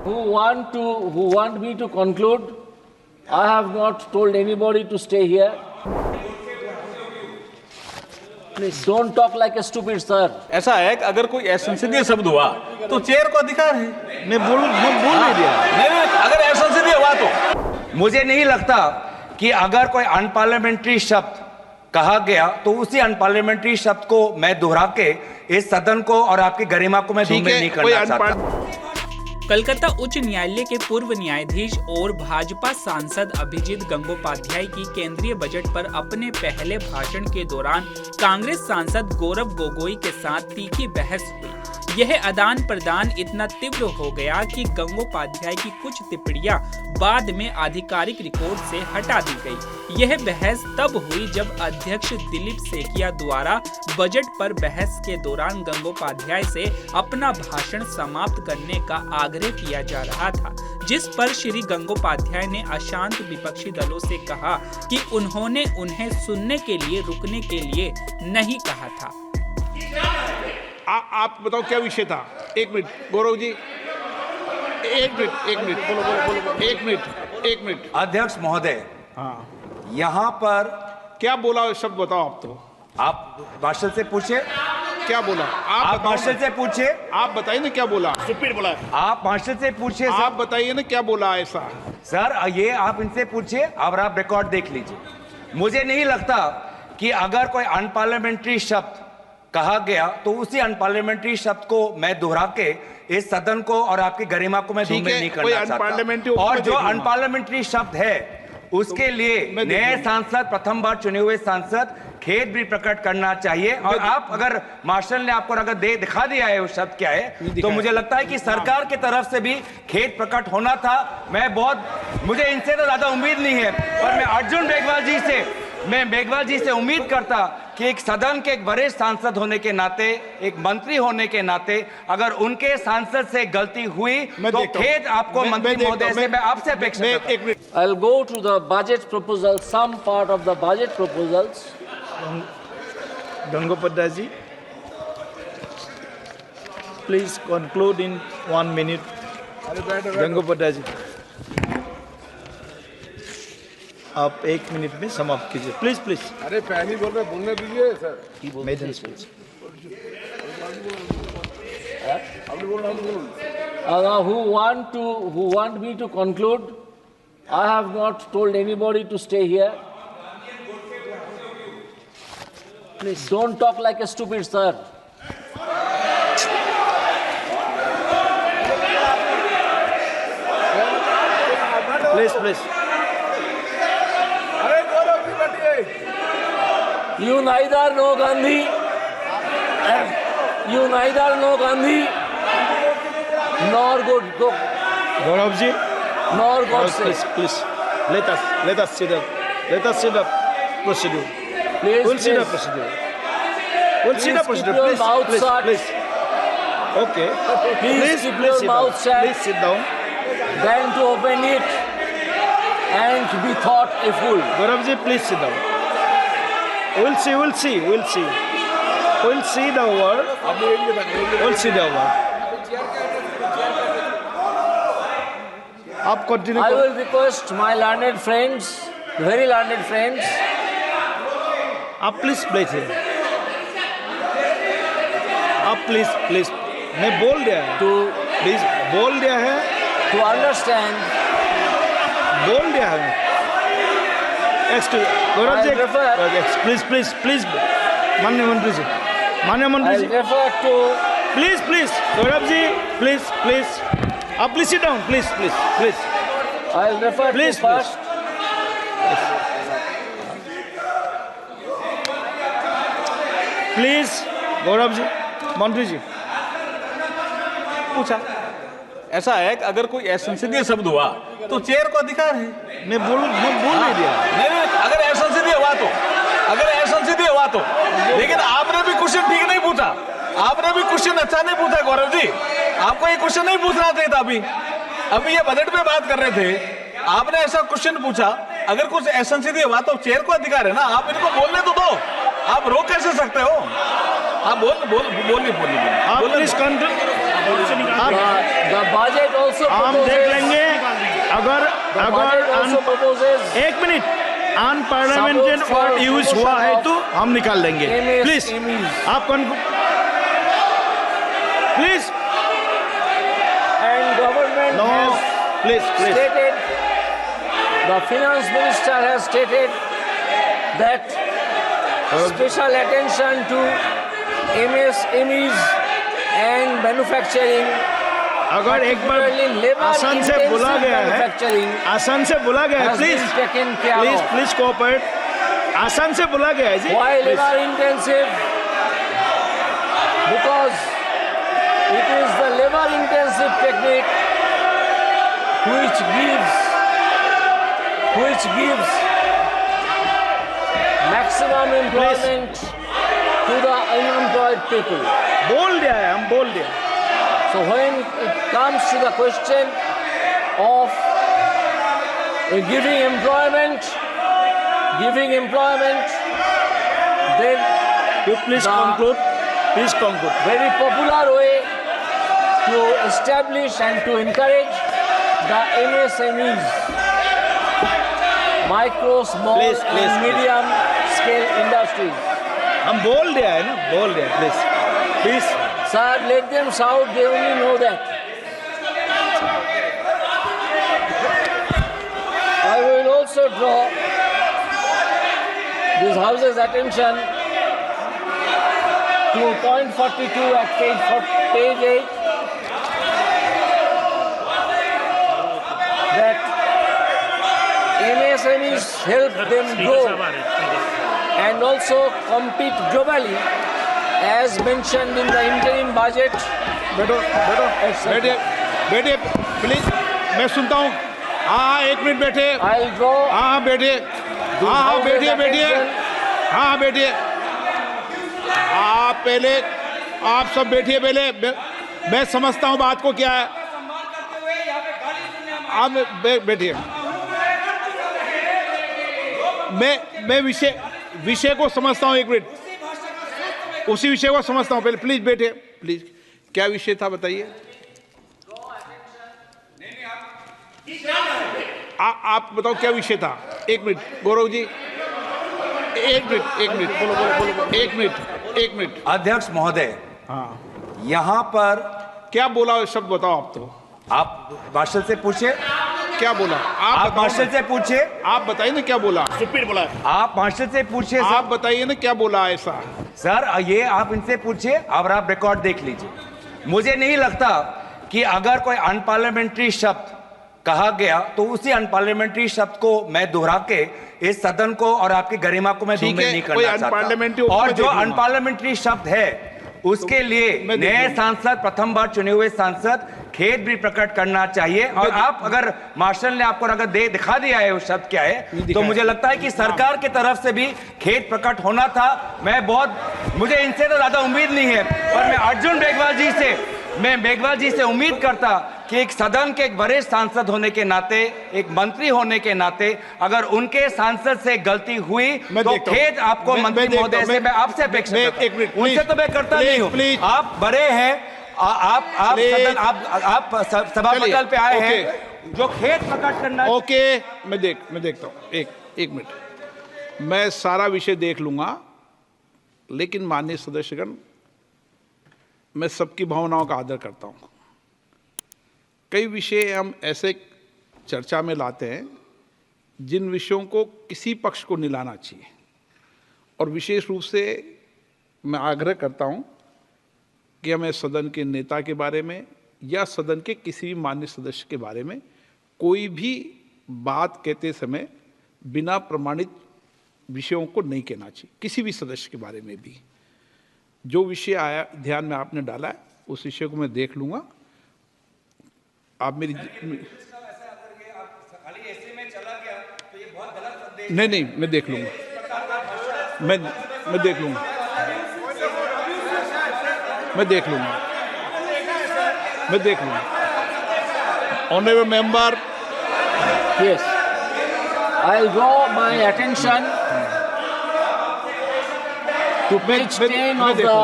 who want me to conclude? I have not told anybody to stay here. Please don't talk like a stupid, sir. ऐसा है कि अगर कोई असंसदीय शब्द हुआ तो चेयर को अधिकार है। मैं बोल नहीं दिया। नहीं, अगर असंसदीय हुआ तो मुझे नहीं लगता कि अगर कोई अनपार्लियामेंट्री शब्द कहा गया तो उसी अनपार्लियामेंट्री शब्द को मैं दोहरा के इस सदन को और आपकी गरिमा को मैं धूमिल नहीं करना चाहता। कलकत्ता उच्च न्यायालय के पूर्व न्यायाधीश और भाजपा सांसद अभिजीत गंगोपाध्याय की केंद्रीय बजट पर अपने पहले भाषण के दौरान कांग्रेस सांसद गौरव गोगोई के साथ तीखी बहस हुई। यह आदान प्रदान इतना तीव्र हो गया कि गंगोपाध्याय की कुछ टिप्पणियां बाद में आधिकारिक रिकॉर्ड से हटा दी गई। यह बहस तब हुई जब अध्यक्ष दिलीप सेकिया द्वारा बजट पर बहस के दौरान गंगोपाध्याय से अपना भाषण समाप्त करने का आग्रह किया जा रहा था, जिस पर श्री गंगोपाध्याय ने अशांत विपक्षी दलों से कहा कि उन्होंने उन्हें सुनने के लिए रुकने के लिए नहीं कहा था। आप बताओ क्या विषय था? एक मिनट गौरव जी, एक मिनट बोलो, एक मिनट। अध्यक्ष महोदय, हाँ, यहाँ पर क्या बोला शब्द बताओ। आप तो आप भाषण से पूछे क्या बोला? आप भाषण से पूछे, आप बताइए ना क्या बोला। स्टूपिड बोला। आप भाषण से पूछे, आप बताइए ना क्या बोला ऐसा। सर ये आप इनसे पूछिए और आप रिकॉर्ड देख लीजिए। मुझे नहीं लगता कि अगर कोई अनपार्लियामेंट्री शब्द कहा गया तो उसी अनपार्लियामेंट्री शब्द को मैं दोहरा के इस सदन को और आपकी गरिमा को मैं धूमिल नहीं करना चाहता। और जो अनपार्लियामेंट्री शब्द है उसके लिए नए सांसद, प्रथम बार चुने हुए सांसद खेद भी प्रकट करना चाहिए। और आप अगर मार्शल ने आपको अगर दिखा दिया है वो शब्द क्या है, तो मुझे लगता है कि सरकार की तरफ से भी खेद प्रकट होना था। मुझे इनसे तो ज्यादा उम्मीद नहीं है, पर मैं अर्जुन मेघवाल जी से उम्मीद करता कि एक सदन के एक वरिष्ठ सांसद होने के नाते, एक मंत्री होने के नाते, अगर उनके सांसद से गलती हुई तो खेद आपको मंत्री महोदय से मैं आपसे अपेक्षा करता हूं। I'll go to the budget proposal, some part of the budget proposals. Gangopathy ji, please conclude in 1 minute. Gangopathy जी, आप 1 मिनट में समाप्त कीजिए, प्लीज। अरे पहले बोल रहे, बोलने दीजिए sir. Maiden speech. Who want me to conclude? I have not told anybody to stay here. Please don't talk like a stupid, sir. Please. You neither know Gandhi, nor Gaurav ji, nor Godse. please. Let us see the procedure. Please, We'll see the please. procedure. Keep your mouth shut. Please. Okay. Please keep your sit mouth down. shut. Please sit down. Then to open it and be thought a fool. Gaurav ji, please sit down. We'll see the word. We'll see the word. आप continue I will request my learned friends, very learned friends, आप please बैठिए। आप please मैं बोल दिया है, to please बोल दिया है, understand. बोल दिया है। गौरव जी, प्लीज माननीय मंत्री जी, I'll refer to please Gaurav ji, please आप please sit down, please I'll refer to Please, first. Please Gaurav ji, मंत्री जी पूछा। ऐसा है कि अगर कोई असंसदीय शब्द हुआ तो चेयर को अधिकार है। मैं बोल नहीं दिया। नहीं, अगर असंसदीय हुआ तो लेकिन आपने भी क्वेश्चन ठीक नहीं पूछा। आपने भी क्वेश्चन अच्छा नहीं पूछा गौरव जी, आपको ये क्वेश्चन नहीं पूछना चाहिए था। अभी ये बजट पे बात कर रहे थे, आपने ऐसा क्वेश्चन पूछा। अगर कुछ असंसदीय हुआ तो चेयर को अधिकार है ना, आप इनको बोलने तो दो। आप रोक कैसे सकते हो? आप बोलिए। आप please The budget also also हम proposes, देख लेंगे अगर the budget also proposes एक मिनट अनपार्लियामेंटेड वर्ड यूज हुआ है तो हम निकाल लेंगे MAs, प्लीज MEs. आप please and government no has please stated, the finance minister has stated that special attention to MSMEs and manufacturing, अगर एक बार particularly labor आसान से intensive बोला गया है manufacturing आसान से बोला गया है has please been taken care please of. Please cooperate आसान से बोला गया है जी Why please. labor intensive? Because it is the labor intensive technique which gives maximum employment to the unemployed people. बोल दिया है हम बोल दिया So when it comes to the question of giving employment, then you please the conclude very popular way to establish and to encourage the MSMEs, micro, small Please, and please. medium scale industries. हम बोल दिया है ना बोल दिया please Sir, let them shout, they only know that. I will also draw this House's attention to point 42 at page 8, that MSMEs help them grow and also compete globally as mentioned in the interim budget. बैठे please मैं सुनता हूँ हाँ एक minute बैठे I'll draw हाँ बैठिए हाँ बैठिए आप पहले आप सब बैठिए पहले मैं समझता हूँ बात को क्या है आप बैठिए मैं विषय को समझता हूँ एक मिनट उसी विषय को समझता हूँ पहले प्लीज बैठिए प्लीज क्या विषय था बताइए आप बताओ क्या विषय था एक मिनट गौरव जी एक मिनट बोलो एक मिनट अध्यक्ष महोदय हाँ यहाँ पर क्या बोला शब्द बताओ आप तो आप मार्शल से पूछिए क्या बोला आप बताओ मार्शल ना। से पूछिए आप बताइए ना क्या बोला आप मार्शल से पूछिए आप बताइए ना क्या बोला ऐसा सर ये आप इनसे पूछिए और आप रिकॉर्ड देख लीजिए मुझे नहीं लगता कि अगर कोई अनपार्लियामेंट्री शब्द कहा गया तो उसी अनपार्लियामेंट्री शब्द को मैं दोहरा के इस सदन को और आपकी गरिमा को मैं ठीक धूमिल है, नहीं कोई करना unparliamentary चाहता और मैं जो देख लूंगा। अनपार्लियामेंट्री शब्द है उसके लिए मैं देख नए लूंगा। सांसद प्रथम बार चुने हुए सांसद खेद भी प्रकट करना चाहिए और आप अगर मार्शल ने आपको अगर दिखा दिया है वो शब्द क्या है तो मुझे लगता है कि सरकार की तरफ से भी खेद प्रकट होना था मुझे इनसे तो ज्यादा उम्मीद नहीं है पर मैं अर्जुन मेघवाल जी से उम्मीद करता कि एक सदन के एक वरिष्ठ सांसद होने के नाते एक मंत्री होने के नाते अगर उनके सांसद से गलती हुई तो खेद आपको मंत्री महोदय से मैं आपसे अपेक्षा करता हूं उनसे तो मैं करता नहीं हूं आप बड़े हैं आप सदन आप सभा पटल पे आए हैं जो खेद प्रकट करना ओके मैं देखता हूँ एक मिनट मैं सारा विषय देख लूंगा लेकिन माननीय सदस्यगण मैं सबकी भावनाओं का आदर करता हूं कई विषय हम ऐसे चर्चा में लाते हैं जिन विषयों को किसी पक्ष को नहीं लाना चाहिए और विशेष रूप से मैं आग्रह करता हूं कि हमें सदन के नेता के बारे में या सदन के किसी भी मान्य सदस्य के बारे में कोई भी बात कहते समय बिना प्रमाणित विषयों को नहीं कहना चाहिए किसी भी सदस्य के बारे में भी जो विषय आया ध्यान में आपने डाला है उस विषय को मैं देख लूंगा आप मेरी नहीं मैं देख लूंगा मैं देख लूंगा honourable member Yes. I'll draw my attention to page 10 of the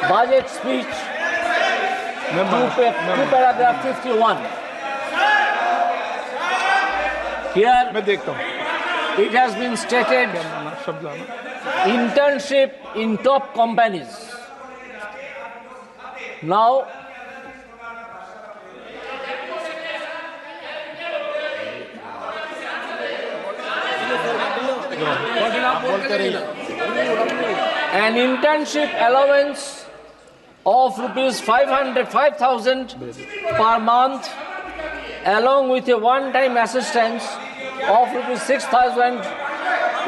budget speech to paragraph 51. Here मैं देखता हूँ it has been stated शब्द आना internship in top companies. Now, an internship allowance of rupees 5,000 per month, along with a one-time assistance of rupees 6,000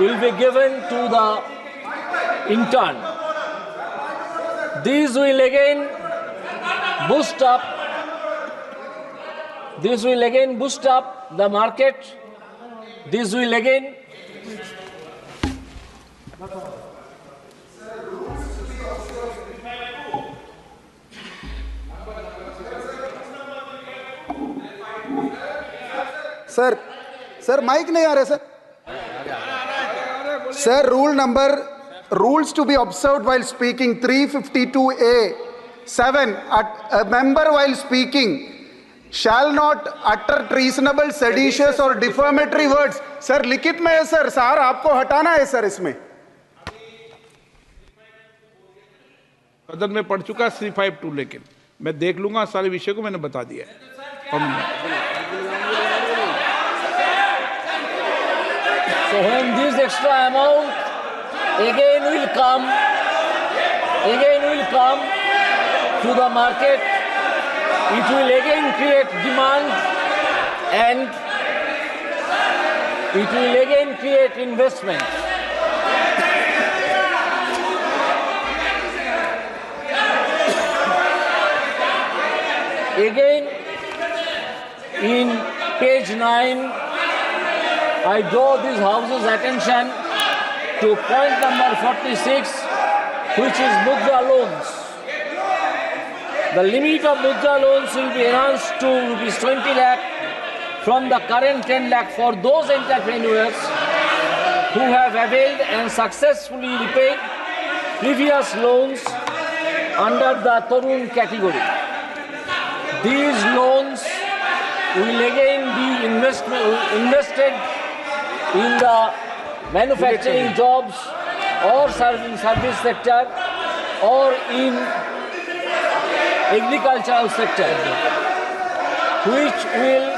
will be given to the intern. These will again boost up the market. This will again sir mike नहीं आ रहा sir rules to be observed while speaking 352A(7) a member while speaking shall not utter treasonable, seditious or defamatory words. Sir लिखित में है sir आपको हटाना है sir इसमें. सदन में पढ़ चुका 352 लेकिन मैं देख लूंगा सारे विषय को मैंने बता दिया है. So when this extra amount again will come to the market, it will again create demand and it will again create investment. Again, in page 9, I draw this House's attention to point number 46, which is Mudra loans. The limit of Mudra loans will be enhanced to rupees 20 lakh from the current 10 lakh for those entrepreneurs who have availed and successfully repaid previous loans under the Tarun category. These loans will again be invested in the manufacturing jobs or service sector or in agricultural sector, which will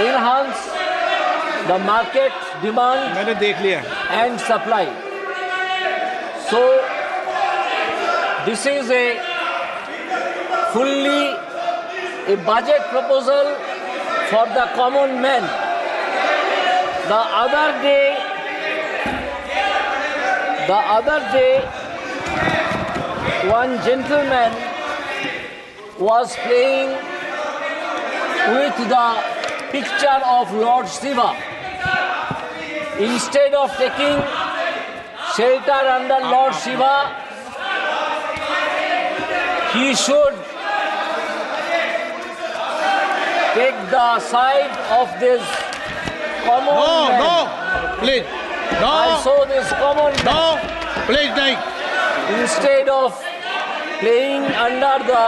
enhance the market demand मैंने देख लिया. and supply. So this is a fully a budget proposal for the common man. The other day, one gentleman was playing with the picture of Lord Shiva. Instead of taking shelter under Lord Shiva, he should take the side of this common man. No, please. I saw this common man. Please नहीं. Instead of playing under the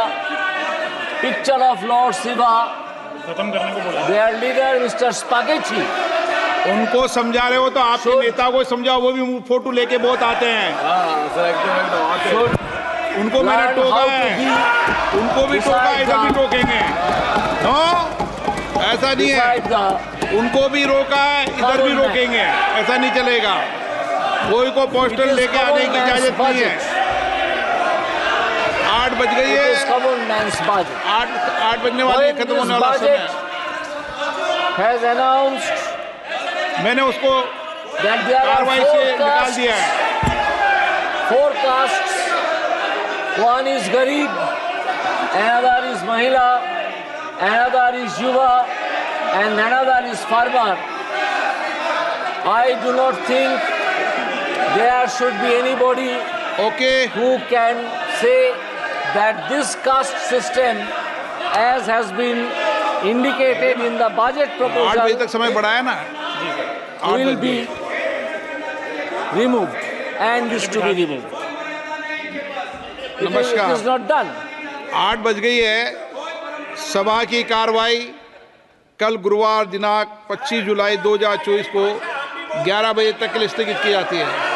picture of Lord Shiva, their leader, Mr. Spaghetti, उनको समझा रहे हो तो आपके नेता को समझाओ. वो भी फोटो लेके बहुत आते हैं. उनको मैंने टोका है. उनको भी टोका है, इधर भी टोकेंगे. नो, ऐसा नहीं है. उनको भी रोका है, इधर भी रोकेंगे. ऐसा नहीं चलेगा. कोई को पोस्टर लेके आने की इजाजत नहीं है. 8 बज गई है. 8 बजने वाली है, खत्म होने वाला समय. has announced मैंने उसको that there are कार्रवाई से निकाल दिया है. 4 castes. One is Garib, another is Mahila, another is Yuva, and another is Farmer. I do not think there should be anybody Okay. who can say that this caste system, as has been indicated in the budget 8 बजे proposal, तक समय बढ़ाया ना. will be removed and is to be removed. It is नमस्कार. not done. 8 बज गई है। सभा की कार्रवाई कल गुरुवार दिनांक 25 जुलाई 2024 को 11 बजे तक के लिए स्थगित की जाती है।